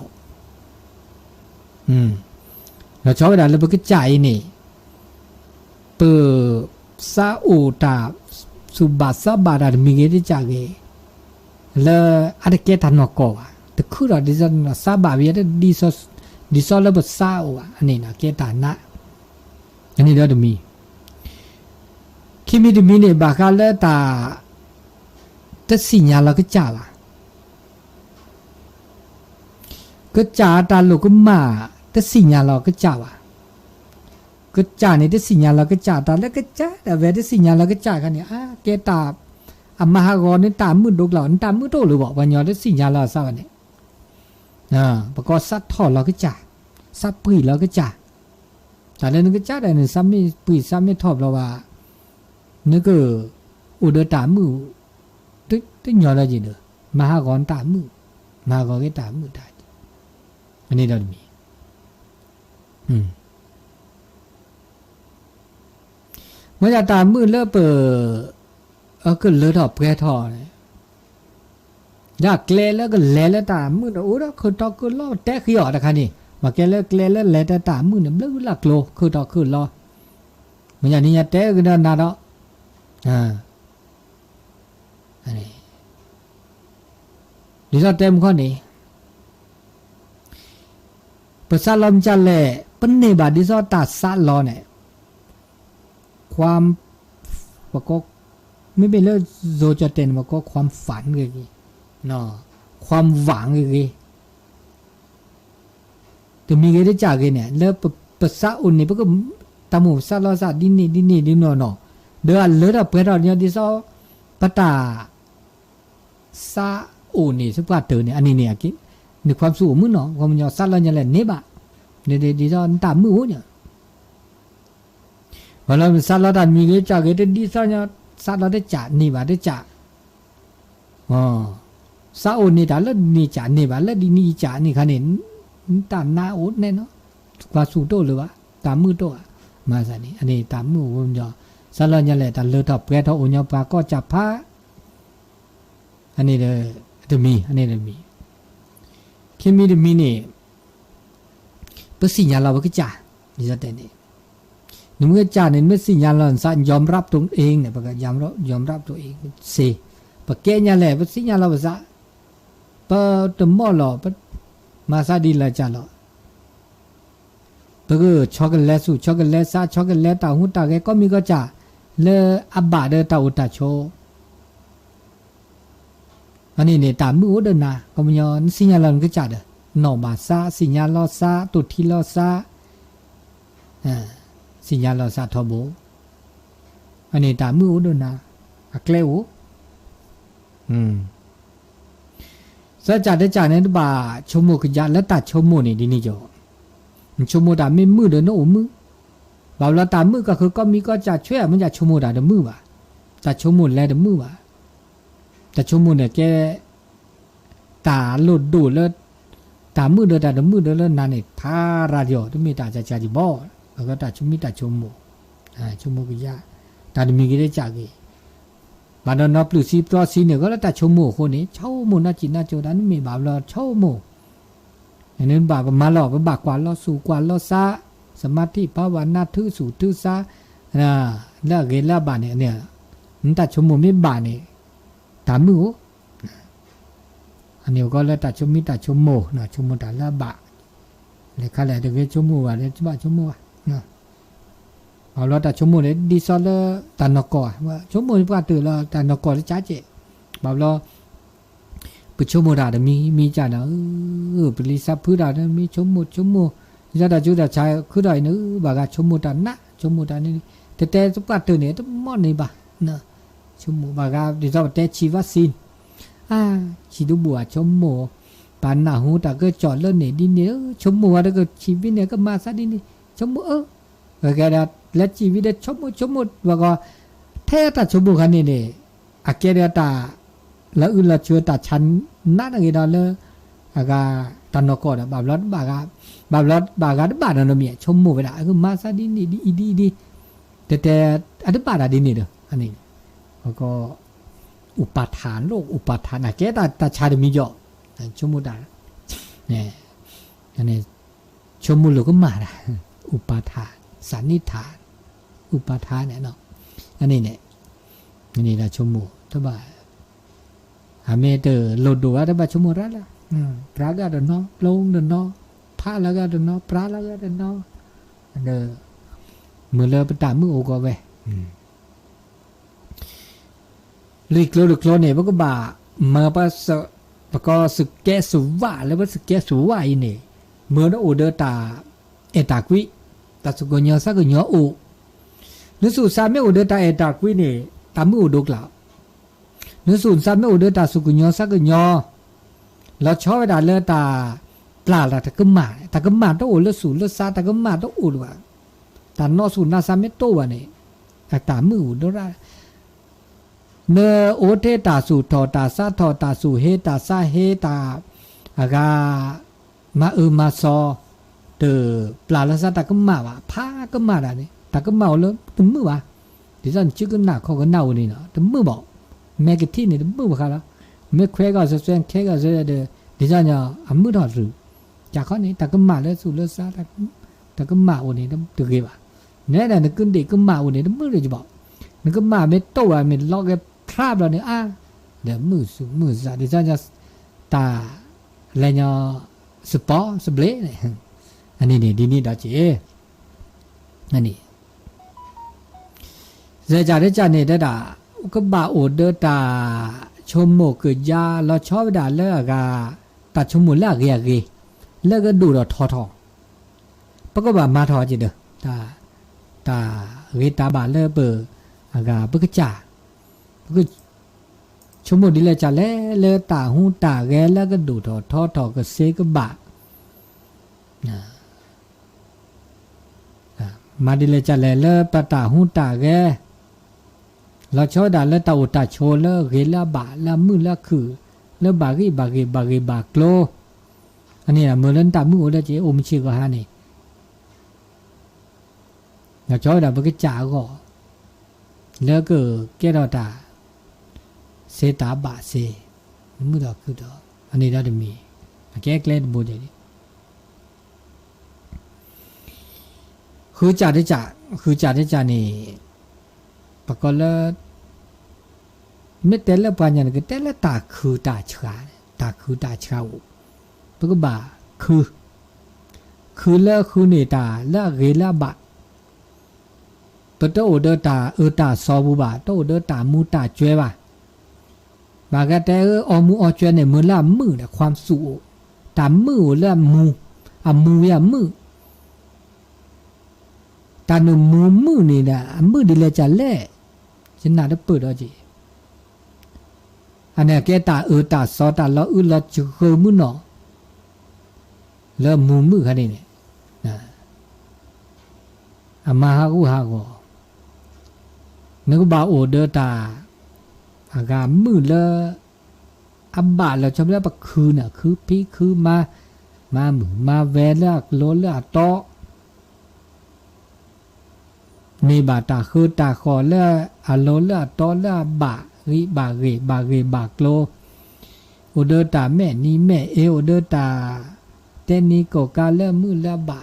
เราชอบเวลาเราไปกระจายนี่เปิดซาอูตาสุบาซาบาดามีเกติจากเกแล้วอะไรเกตันนอกก่อแต่คือเราดิฉันซาบาเวียดดิซอแล้วบดซาอูอันนี้นะเกตันนะอันนี้เราจะมีคิมิดมีเนี่ยบากาเลตาแต่สิ่งอย่างเราก็จ่าละก็จ่าตาลูกก็มาแต่สิ่งอย่างเราก็จ่าว่ะก็จ่านี่แต่สิ่งอย่างเราก็จ่าตาแล้วก็จ่าแต่เวทีสิ่งอย่างเราก็จ่ากันเนี่ยเกตาอามาฮากรนี่ตามมือดูเราตามมือโตหรือบอกวันยอแต่สิ่งอย่างเราทราบเนี่ยประกอบซัดทอดเราก็จ่าซัดปุยเราก็จ่าแต่แล้วนึกก็จ่าได้เนี่ยซ้ำไม่ปุยซ้ำไม่ทอดเราว่านึกก็อุดตามมือตึ๊ดยออะไรจีเด้อมาฮากรตามมือมาฮากรก็ตามมือได้อันนี้เรามีเมื่อจะตามมือเลิกเปิดก็เลือดออกแปรทอเลยอยากเล่แล้วก็เล่แล้วตามมือโอ้แล้วคือตอคือล้อแตะขี้ออกนะคันนี่มาแกเลิกเล่แล้วเล่แต่ตามมือเนี่ยเลิกหลักโลคือตอคือล้อมันอย่างนี้แตะก็นาดอกอันนี้ดิฉันเต็มข้อนี้ภาษาลมจันแหละเป็นเนบาดิซอตาซาลอเนี่ยความว่าก็ไม่เป็นเรื่องโซจะเต็นว่าก็ความฝันเลยเนาะความหวังเลยแต่มีเกได้จากเนี่ยแล้วภาษาอุ่นนี่พวกก็ตามูซาลอซาดินนี่ดิโนเนาะเดี๋ยวเลือดเปิดเราเนี่ยดิซอปตา ซาโอนี่สักว่าเตอเนี่ยอันนี้เนี่ยกิในความสู้มือเนาะความยอซาแล้วเนี่ยแหละเนบะดีจอนตามมือโหเนี่ยเวลาซาแล้วดันมีเกจ่าเกดีซาเนี่ยซาแล้วได้จ่านี่บะได้จ่าอ๋อซาโอนี่ดาแล้วนี่จ่านี่บะแล้วดีนี่จ่านี่คันนี้ตามนาโอแน่เนาะความสู้โตหรือวะตามมือโตมาซะนี่อันนี้ตามมือผมยอซาแล้วเนี่ยแหละแต่เลอทับแกทอโอญปาก็จับพาอันนี้เด้อมีอันนี้เด้อมีคิมีเด้อมีนี่ปะสิญญาเราก็จ่านี่จะแต่นี่นึกว่าจ่าเนี่ยไม่สิญญาเราซะยอมรับตัวเองเนี่ยปะก็ยอมรับตัวเองเสปะแกเนี่ยแหละปะสิญญาเราซะปะตะหม้อหรอปะมาซะดีละจ่าหรอปะก็ช็อกโกแลตสูช็อกโกแลตซะช็อกโกแลตตาหูตาแกก็มีก็จ่าเลอับบะเดตาอุตาโชอันนี้เนี่ยตามมือเดินนะก็มันย้อนสิญญาเราก็จัดหน่อมาซาสิญญาเราซาตุทีเราซาสิญญาเราซาทบอันนี้ตามมือเดินนะอักเลวซะจัดได้จัดเนี่ยบ่าชมโมกยัดแล้วตัดชมโมนี่ดีนี่จ่อชมโมดาไม่มือเดินโอ้มือบ่าวเราตามมือก็คือก็มีก็จะช่วยมันจะชมโมดาเดินมือว่ะจะชมโมแล้วเดินมือว่ะแต่ชั่วโมงเนี่ยแกตาหลุดดูแล้วตามือเดินตามือเดินแล้วนั่นเองพาราดิโอที่มีตาจะจีบอแล้วก็ตาชุ่มมีตาชั่วโมงชั่วโมงก็ยากตาดมีกี่ได้จากกี่บางตอนนับลูซีปลอซีเนี่ยก็แล้วตาชั่วโมงคนนี้ชั่วโมงน่าจิตน่าโจดันมีบาปเราชั่วโมงอันนั้นบาปมาหลอกบาปกว่าเราสู่กว่าเราซาสมาธิภาวนาทื่อสู่ทื่อซาแล้วเกล้าบานเนี่ยนั่นตาชั่วโมงไม่บานเนี่ยตามมืออันนี้ก็แล้วแต่ชั่วมีแต่ชั่วโมงนะชั่วโมงแต่ละบะเลยค่ะแหละเดี๋ยวชั่วโมงอะไรชั่วโมงนะเอาแล้วแต่ชั่วโมงเนี่ยดีซอลเลตันนกอว่าชั่วโมงก็ตื่นแล้วตันนกอจะจ้าเจ๊แบบเราไปชั่วโมงได้มีจ้านะไปรีซับพื้นได้มีชั่วโมงจะได้จุดได้ใช้คือได้นึกบางชั่วโมงแต่นะชั่วโมงแต่นี่แต่สุกตื่นเนี่ยต้องมอนี่บ้านะชั่วโมงบางดีซอลแต่ชีวัคซีนชีดูบัวชมโมปานหน้าหูตาก็จอดเล่นเนี่ยดินเนี่ยชมโมอะไรก็ชีวิตเนี่ยก็มาซะดินี่ชมโมแกได้และชีวิตเนี่ยชมโมว่าก็แท้ตาชมโมคันนี้เนี่ยอาเกเดตาแล้วอื่นละชัวตาชันนั่นอะไรดอลเลยอากาตันนกอดบาบลอดบากาบาดนั่นมีชมโมเวลาก็มาซะดินี่ดีแต่อันนี้บาดดินี่เด้ออันนี้แล้วก็อุปทานโลกอุปทานแกตาชาดมีเยอะชมุดาเนี่ยอันนี้ชมุลก็มาละอุปทานสันนิฐานอุปทานเนี่ยเนาะอันนี้เนี่ยอันนี้ละชมุถ้าบ่าอเมเตอร์โลดดูว่าถ้าบ่าชมุระละพระก็เดินเนาะลงเดินเนาะพระแล้วก็เดินเนาะพระแล้วก็เดินเนาะเด้อมือเลยไปตามมือโอก็ไปลิกโลเนี่ยพวกบ่ามาปะก็สึกแกสุว่าแล้วว่าสึกแกสุว่าอีเนี่ยเมื่อนั้นโอเดตาตากุยตาสุกญอสักญอโอนึสุสามีโอเดตาตากุยเนี่ยตามมือโอดกล่าวนึสุสามีโอเดตาสุกญอสักญอแล้วชอบได้เลตาปลาละตะกมาต้องโอเลสุเลซาตะกมาต้องโอดว่าตานอสุนาสามีโตวะเนี่ยตามมือโอดราเนโอเทตาสุทอตาซาทอตาสุเฮตาซาเฮตาอากามามาซอเตปลาละซาตากะมาว่าพากะมาดานี่ตากะมาเลยตมือว่าดิซันจิกะนาขอกะนานี่เนาะตมือบ่แมกตินี่ตมือบ่ค่ะละเมแควก็ซะแซงแคก็ซะเดดิซันญาอมือดอรุจากข้อนี้ตากะมาเลยสุเลซาตากะมาโอนี่ตะเกว่าแน่ๆนึกเด็กกะมาโอนี่ตมือเลยจิบ่นึกะมาเมโตว่าเมลอกพราบเราเนี่ยเดี๋ยวมือซะดิฉันจะตาอะไรเนาะสปอสเบลเนี่ยอันนี้เนี่ยดีนี่ดาเจอันนี้เสียใจได้จานเนี่ยได้ด่าก็บ่าโอดเดตาชมโมกยาเราชอบด่าเลิกกาตัดชมโมเลิกเลิกก็ดูเราทอปะก็บ่ามาทอจีเด้อตาเวตาบาเลิกเบอร์อากาปะก็จ่าก็ ชั่วโมงนี้เลยจะเลตาหูตาแกแล้วก็ดูทอก็เซก็บะมาดีเลยจะเลปตาหูตาแกเราชอบด่าเลตาอุตาโชเลเกลบะละมือละคือเลบากีบากโลอันนี้นะเมื่อเล่นตามือแล้วเจ๊อมชิก็ฮานี่เราชอบด่าบกจ่าก็แล้วก็แกเราตาเซตาบะเซมือดอกคือดอกอันนี้เราจะมีแกเล่นบูเดนี่คือจ่าได้จ่านี่ปะก็แล้วไม่แต่ละปัญญาเนี่ยแต่ละตาคือตาชาปะก็บ่าคือแล้วคือนี่ตาแล้วเกละบะปะโตเดตาตาซอบูบะโตเดตามูตาจวยบะบากแต่อมูอจวยเนี่ยมือละมือน่ะความสุขตามมือละมูมูyaมือตาหนูมือนี่นะมือดีเลยจะเล่ฉันน่าจะเปิดเอาจีอันนี้แกตาตาซอตาละละจุกมือเนาะแล้วมือคันนี้เนี่ยนะอามาฮากูฮาโกนึกว่าโอเดตาอากามือละอับบาแล้วชอบแล้วปะคือน่ะคือพี่คือมามือมาแวละโลละตอมีบาตาคือตาคอละอะโลละตอละบาริบาโลโอเดตาแม่นี่แม่โอเดตาเตนี่ก็กาละมือละบา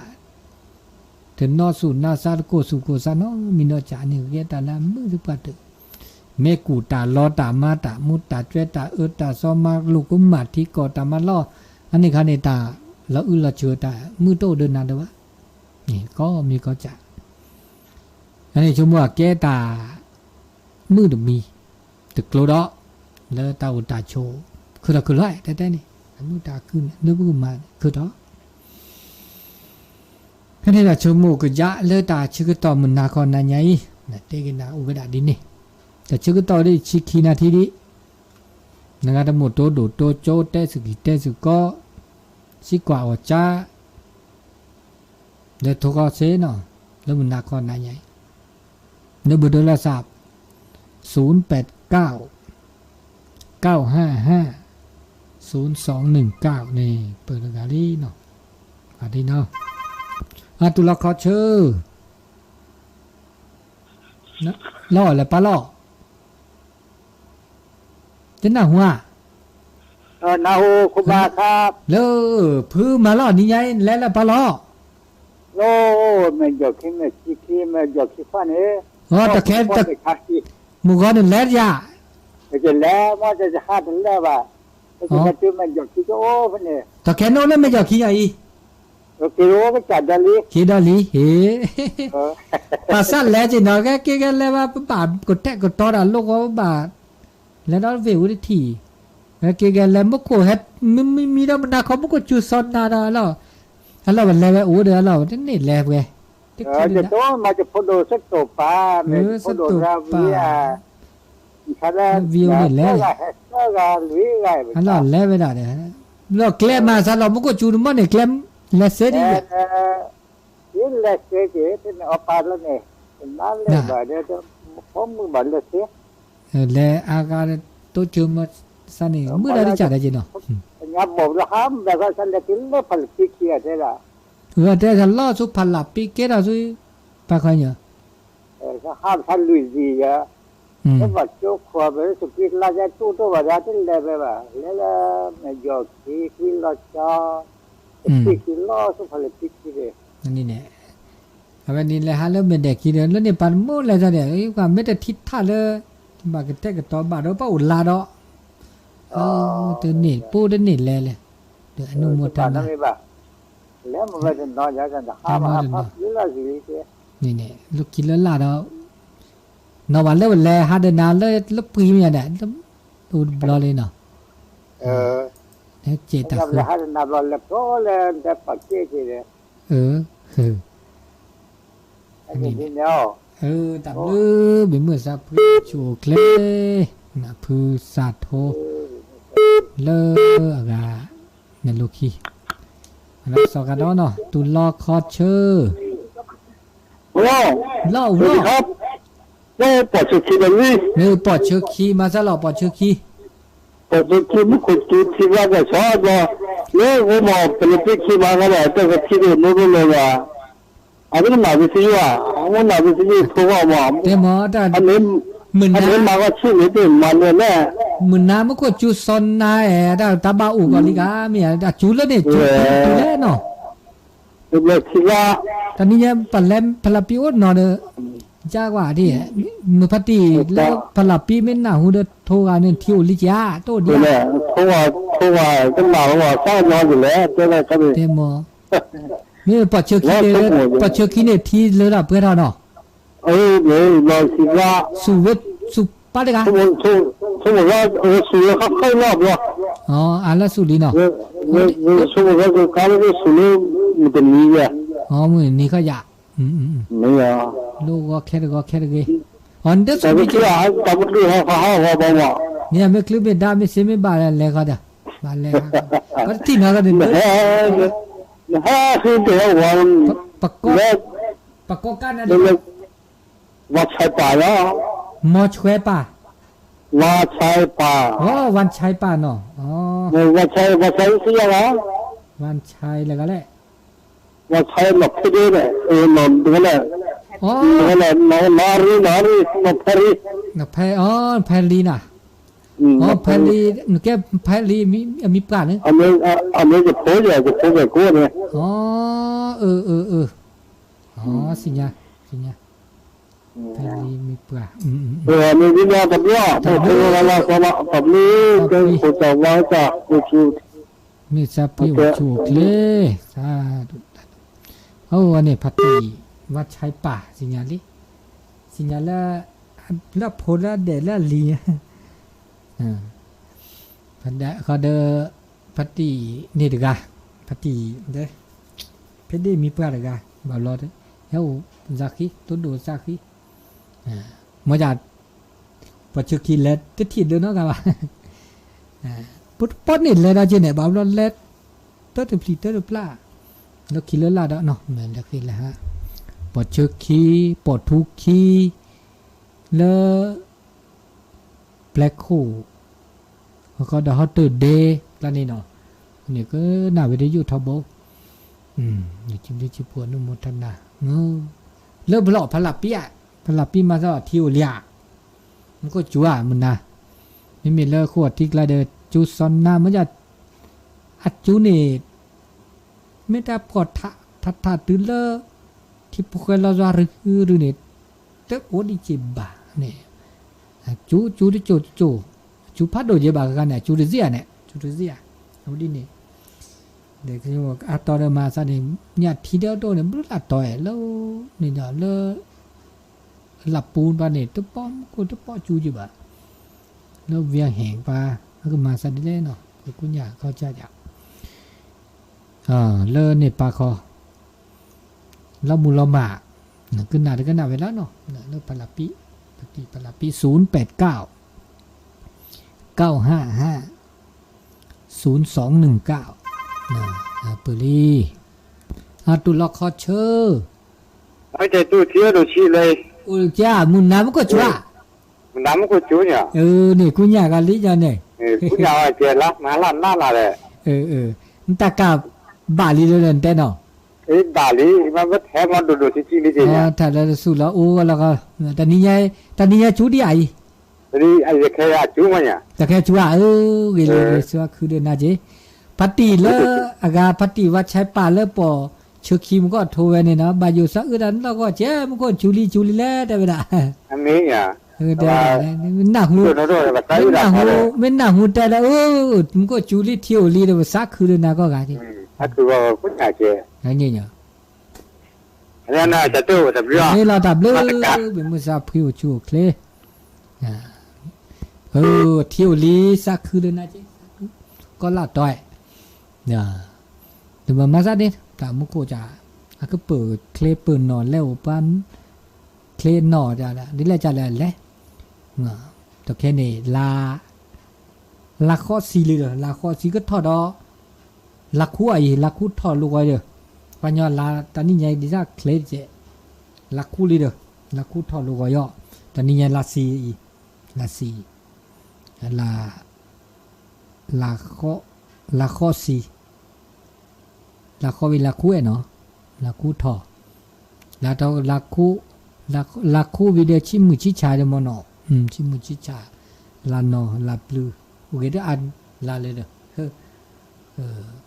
ถึงนอสุนาซาโกสุโกซานอมินอจานี่เกตาละมือสุปัตเมกูตาลอตามาตามุตตาเจตาตาซอมาลูกุมมาทิกอตามาลออันนี้คันนี้ตาละละเจอตามือโตเดินนาดวะนี่ก็มีก็จะอันนี้ชมว่าแกตามือดมีตึกโลดอแล้วตาอุตาโชคือเราคือไรแต่นี่มือตาขึ้นนึกว่ามาคือดอคันนี้เราชมว่าก็ยะเลตาชื่อต่อมันนาคอนนาใหญ่นะเตกินาอุกดาดินี่แต่ชื่อต่อได้ชิคีนาทีนี้นะครับทั้งหมดโตโจเตสุก็สิกว่าอจ้าเดี๋ยวทุกคนเสียเนาะแล้วมันนาคอนนาใหญ่เนื้อบุตรละสับ089 955 0219นี่เปิดกาลีเนาะกาลีเนาะตุลาคอชื่อนะล่ออะไรปะล่อจะน่าหัวนาหูคุบาครับเลอพื้นมาล่อนี่ไงแล้วปะล่อโอ้ไม่ยกขึ้นไม่ชิคีไม่ยกขึ้นฟันตะแคงตะมูกอนแล้วยาจะแล้วว่าจะหาถึงแล้วว่าจะตื่นไม่ยกขึ้นโอ้ฟันเนี่ยตะแคงโน่นไม่ยกขึ้นไงโอเคโอ้ก็จัดดาลีคิดดาลีเฮ้ภาษาแล้วจีนอแกแล้วว่าบาดกดแทกกดตอดโลกว่าบาดแล้วนั่นเวอุทีแล้วมุกโคเฮ็ดไม่มีแล้วมันนาเขามุกโคจูซอนนาแล้วแล้วมันแล้วโอ้เด้อแล้วนี่แล้วไงจะโตมาจะพอดูสักตัวป้าไม่พอดูราวีคาราวิวนี่แล้วลุยไงแล้วไม่ได้แล้วแกลมาซะเรามุกโคจูมันเนี่ยแกลแล้วเสร็จนี่แหละเสร็จที่เอาปาแล้วเนี่ยนั่นเลยบ่เดี๋ยวผมมือบ่เลยเสียแล้วอาการตัวจุ่มสันนี่มือได้จัดได้จีเนาะยับบอกแล้วห้ามแต่ก็สันเด็กเล่นผลิตที่เคียใช่ไหมแต่ฉันล่อสุพรรณปีเกล้าสุยปากใครเนี่ยห้ามทันลุยดีอะแล้วว่าโจ๊กขวบไปสุกิลาจะตู้ว่าจะถึงได้แบบว่าแล้วไม่ยกที่ลอจ้าที่ลอสุผลิตที่เคียนี่เนี่ยวันนี้เลยฮะเริ่มเป็นเด็กกี่เดือนแล้วเนี่ยปันมุ่งเลยจ้ะเนี่ยไอ้ความไม่ได้ทิศท่าเลยบากเตะกับตอบาดเราป้าอุลาดอตัวนี่ปูตัวนี่เลยเดี๋ยวอนุโมทนาแล้วมันไม่ได้นอนอย่างนั้นห้ามยืนละสินี่เนี่ยลูกกินแล้วลาดนวันแล้วแลฮาเดนาเลยแล้วปีมีอะไรดูบลอเลยเนาะแล้วเจตาคือฮาเดนาบลอเลยเพราะเลยแต่ปักเจเลยอันนี้เนาะตับมือเป็นมือซับชูเคล นะพือสาโทเลอกาเนลูคีแล้วสกัดเนาะตุลอคอเชอร์ โอ้ เล่า สวัสดีครับว่าปอดสุขีแบบนี้ เนี่ยปอเชอร์คีมาซะหรอปอเชอร์คี ปอดสุขีไม่ควรกินที่ว่าก็ชอบว่าเนี่ยผมบอกเป็นที่ขี้มาก็ได้แต่ก็ที่เดิมไม่รู้เลยว่าอันนี้หนาวิทยุอ่ะอันนี้หนาวิทยุคือว่าหมอ เดมอดา อันนี้ มึน อัน นะ นี้มาก็ชื่อนี้เป็นมันเนี่ยแน่ มึนนะมันก็จูซอนนาเอดาตาบาอูกอลิกาเมียดาจูแล้วเนี่ยจูแล้วเนาะ เลยคิดว่า ตอนนี้เนี่ยปลมพลาปิโอเนาะเด้จ้ากว่าที่มือพัตติแล้วพลาปิเม่นน่ะฮูเดโทกาเนี่ยทิวลิจาโตเดีย เนี่ยเขาว่าก็หนาว่าสร้างนอนอยู่แล้วเจ้าอะไรก็เลย เดมอนี่ปอเชอร์คีเนี่ยปอเชอร์คีเนี่ยทีเลยล่ะเพื่อนเราเนาะ เลยเราคิดว่า สุเวสุปาเดกา สมมติว่าสูงเขาเข้ารอบเนาะ อ๋ออันละสุลีเนาะ สมมติว่าเขาไม่สูงมันเป็นนี้อ่ะ อ๋อมือนี่ก็อยากไม่อ่ะ ลูกก็แค่เกอ๋อเด้อสุ แต่ไม่ บิ เชื่อแต่ไม่รู้เขาบอกว่า เนี่ยไม่คลิปดาไม่เซไม่บาแล้วก็ได้บาแล้วก็ที่น่าก็ได้ คือเดี๋ยววัน ปะกอกันนะดิ วัดชายป่าแล้ว มอช่วยป่ะ วัดชายป่า อ๋อวันชัยป่ะเนาะอ๋อ วัดชายเสียแล้ว วันชัยแล้วก็แหละ วัดชายหลบไปด้วยเนี่ยหลบด้วยเนี่ย อ๋อ ด้วยเนี่ยนารีหลบไปรี แพอ๋อแพลีน่ะอ๋อแพลีแกแพลีมีปลาเนี่ย อันนี้จะโผล่แบบกูเนี่ย อ๋ออ๋อสิญญาแพลีมีปลามีวิญญาณแบบนี้พอถึงเวลาสละแบบนี้ก็กูจะวางจากกูชู มีซาปิวจูกเลยสาธุโอ้อันนี้พัตติวัดชัยป่าสิญญาลิสิญญาละโพละเดละลีพันดะเขาเดพัตตินี่ดกาพัตติเด้เพดมีปลาดกาบ่รอดเฮาซักคีตุโดซักคีมอจัดปัจจุบันแล้วติดที่เด้อเนาะกะว่าปุ๊บป๊อดนี่เลยนะเจเนี่ยบ่าวเล็ดเตอร์พลีเตอร์ปลาแล้วคิเลล่าดะเนาะแม่นแล้วคิละฮะปัจจุบันปอทุกีเลแบล็คโคแล้วก็เดอะฮอตเตอร์เดย์แล้วนี่เนาะนี่ก็น่าวิทยุทบนี่จิมดิจิปวนุโมทนาเลิกบลอพลับปีมาซะทิวเลียมันก็จั่วมันนะไม่มีเลิกขวดที่กระเดจูซอนนามันจะอัดจูนี่ไม่ได้พอทัดตื่นเลที่พวกเราจะหรือเนี่ยแต่โอ้ดิจิบะเนี่ยจูดิจูพัดโดเจบะกันเนี่ยจูดิเซียเอาดิเนี่ยเด็กที่ว่าอัตตอร์มาซะนี่เนี่ยทีเดียวโตเนี่ยบลุ้นต่อยแล้วนี่เนาะเลหลับปูนปะเนี่ยตุ๊บป้อมกูตุ๊บป้อจูจิบะแล้วเวียงแหงปลาแล้วก็มาซะดิเล่เนาะกูอยากเข้าใจอยากเลเนี่ยปลาคอแล้วมูลมาขึ้นหน้าได้ก็หน้าไว้แล้วเนาะเลิกพลาปิปฏิพลาปิ089 955 0219เปรีตุลอคอเชอร์ไอ้เจ้าตู้เที่ยวดูชีเลยอุลจ้ามุนน้ำก็ชัวมันน้ำก็จูเนี่ยนี่คุณอยากกันลิจาเนี่ยคุณอยากเจละมาล้านเลยมันตะกับบาลีเลยแต่เนาะบาลีมันก็แทบมันดูที่นี่จริงๆถ้าเราสุแล้วโอ้แล้วก็ตอนนี้จูดีไอนี่ไอ้แค่จูมันเนี่ยแต่แค่จูเกลียสัวคือเดินนะเจพัตติเลอากาพัตติวัดใช้ป่าเลปอเชือคีมก็โทเวเนี่ยนะบายุสักดันแล้วก็เจ้มันก็จูลีแล้วได้เวลาอันนี้อ่ะได้หนักหูไม่หนักหูแต่ละมันก็จูลีเที่ยวลีเลยสักคือเดินนะก็กาที่ถ้าคือว่าคุณอยากเจอันนี้เนี่ยอันนี้น่าจะตู้แต่เรื่องนี่เราดับเลยเป็นมุสาพิวจูเคลเที่ยวลีสักคือเดินนะเจก็ละต่อยเนี่ยแต่ว่ามาซะนี่ตามมุโกจะก็เปิดเคลเปิดนอนแล้วปันเคลนอจะละนี่แหละจะแล้วแหละ ตัวแค่นี้ลาข้อซีเลยลาข้อซีก็ทอดอลาคู่ไอ้ลาคู่ทอดลูกไว้เด้อปัญญาลาตอนนี้ใหญ่ดิจ้าเคลเจลาคู่เลยเด้อลาคู่ทอดลูกไว้ย่อตอนนี้ใหญ่ลาซีลาข้อซีลาข้อวิลาคู่เนาะลาคู่ทอลาตอลาคู่วิเดียชิมุชิชาเดมอนอชิมุชิชาลานอลาปลูโอเคเด้ออันลาเลยเด้อ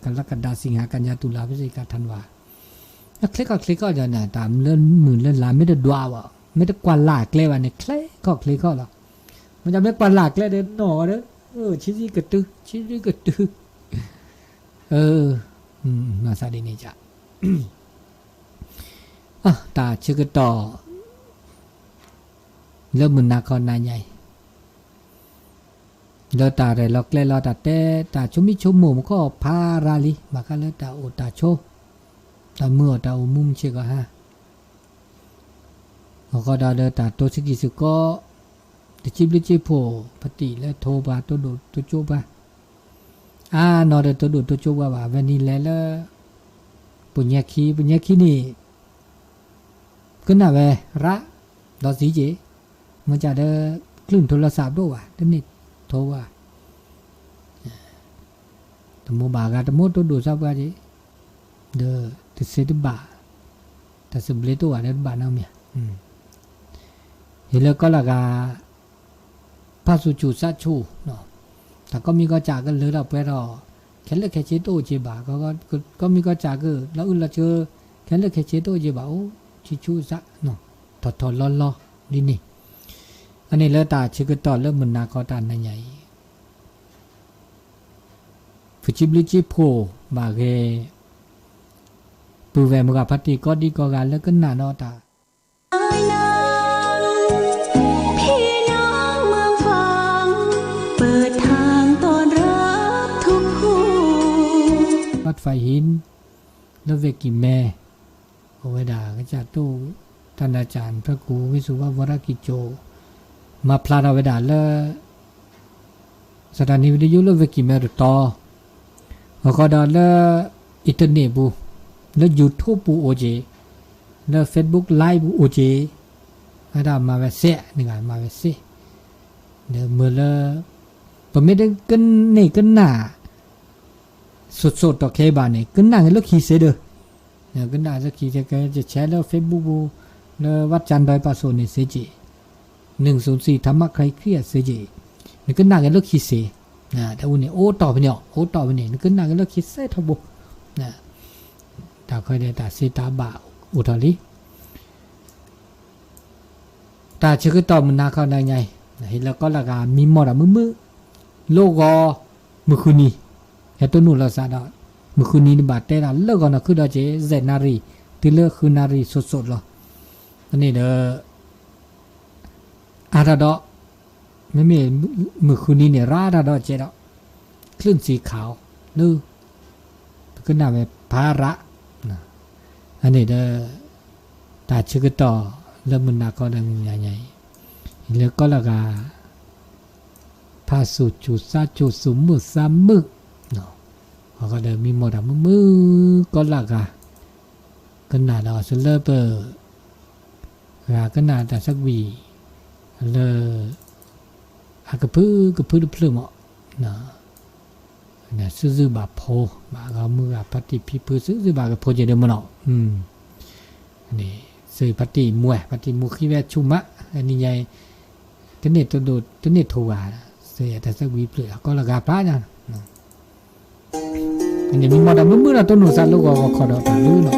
กันละกันดาสิงหากันยาตุลาพฤศจิกาธันวาคลิกก็จะเนี่ยตามเลื่อนหมื่นเลื่อนล้านไม่ได้ดวาวะไม่ได้กว่าหลากเลยวันนี้คลิกก็หรอมันจะไม่กว่าหลากเลยเด้อหนอเด้อชิซิกตึมาซาดีนี่จ้ะตาชื่อก็ต่อเริ่มมือนาคอนนายใหญ่เราตาอะไรเราแกล้เราตาชมิชมหมูมันก็พาราลีมากันแล้วตาโอตาโชตาเมื่อตาอุมุมเชก็ฮะเขาก็ดาเดตาโตสกิสุก็ติจิบลิจิโพปฏิและโทบาตัวดูตัวโจบานอเดตัวดูตัวโจบว่าวันนี้แล้วปุญญคีนี่ก็น่าเวระดอสีเจมันจะได้คลื่นโทรศัพท์ด้วยว่ะเดี๋ยวนี้โทรว่าตโมบากาตโมตัวดูซับว่าจีเด้อติเสดบาแต่สมเลตัวเด็ดบานาเมียเห็นแล้วก็ละกาพาสุจูสัจชูเนาะแต่ก็มีก็จากกันเลยเราไปรอแค่เล็กแค่เชโตเจบาก็มีก็จากกันแล้วอื่นเราเจอแค่เล็กแค่เชโตเจบาโอ้ชิชูสัเนาะถอดล้อดินี่อันนี้เลือตาชิกต่อเริ่มมันนาคอตานใหญ่ฟุจิบลิจิโพบาเกปูเวมกับพัติก็ดีก็การแล้วก็นาโนตาพี่น้องเมืองฟังเปิดทางต้อนรับทุกผู้วัดไฟหินแล้วเวกิแม่โอเวดาก็จะตู้ท่านอาจารย์พระครูวิสุววรกิจโจมาพลาดเวดาแล้วสถานีวิทยุแล้วเวกิแม่รุตอแล้วก็ดาแล้วอินเทอร์เน็ตบูแล้วยูทูบบูโอเจแล้วเฟซบุ๊กไลฟ์บูโอเจada mawese dengan mawese de mula pemede kena sot to ke ba ne kena lo khi se de ne kena se khi se ke je che lo facebook bu le wat chan doi pa so ne se ji 104ธรรมะใครเครียดse ji ne kena ke lo khi se na da u ne o to ba ne o to ba ne kena ke lo khi se tho bu na ta khoi de ta se ta ba u tho liตาชื่อต่อมันนาเข้าได้ไงเห็นแล้วก็ละกามีหมดอะมือโลกอมือคืนนี้เห็นตัวนู้นเราสาดมือคืนนี้นี่บาดเตะละเลิกก่อนนะคือเราจะเจนารีที่เลิกคือนารีสดๆหรออันนี้เด้ออาราดอไม่มีมือคืนนี้เนี่ยราดอเจดอคลื่นสีขาวลื้อขึ้นหน้าไปภาระอันนี้เด้อตาชื่อต่อเริ่มมันนาก็ดังใหญ่ๆแล้วก็ละกาพาสุจุซาจุสุมือซ้ำมือเนาะเขาก็เดินมีหมดมือก็ละกาก็น่าดอสเลเปอร์ก็น่าแต่สักวีเลอกระพือกระพือพลืมอ่ะเนาะเนี่ยซื้อบาโพบาก็มือปฏิพิพือซื้อบากระโพเจเดมันเนาะนี่สื่อปฏิมวยปฏิมุขีเวชุมะอันนี้ใหญ่ตัวนี้ตัวโดดตัวนี้ทัวเสียแต่สักวีเปลือกก็ละกาพระนะอันนี้มีหมดมือเราตัวหนูสัตว์ลูกก็ขอดอกตาลื้อเนาะ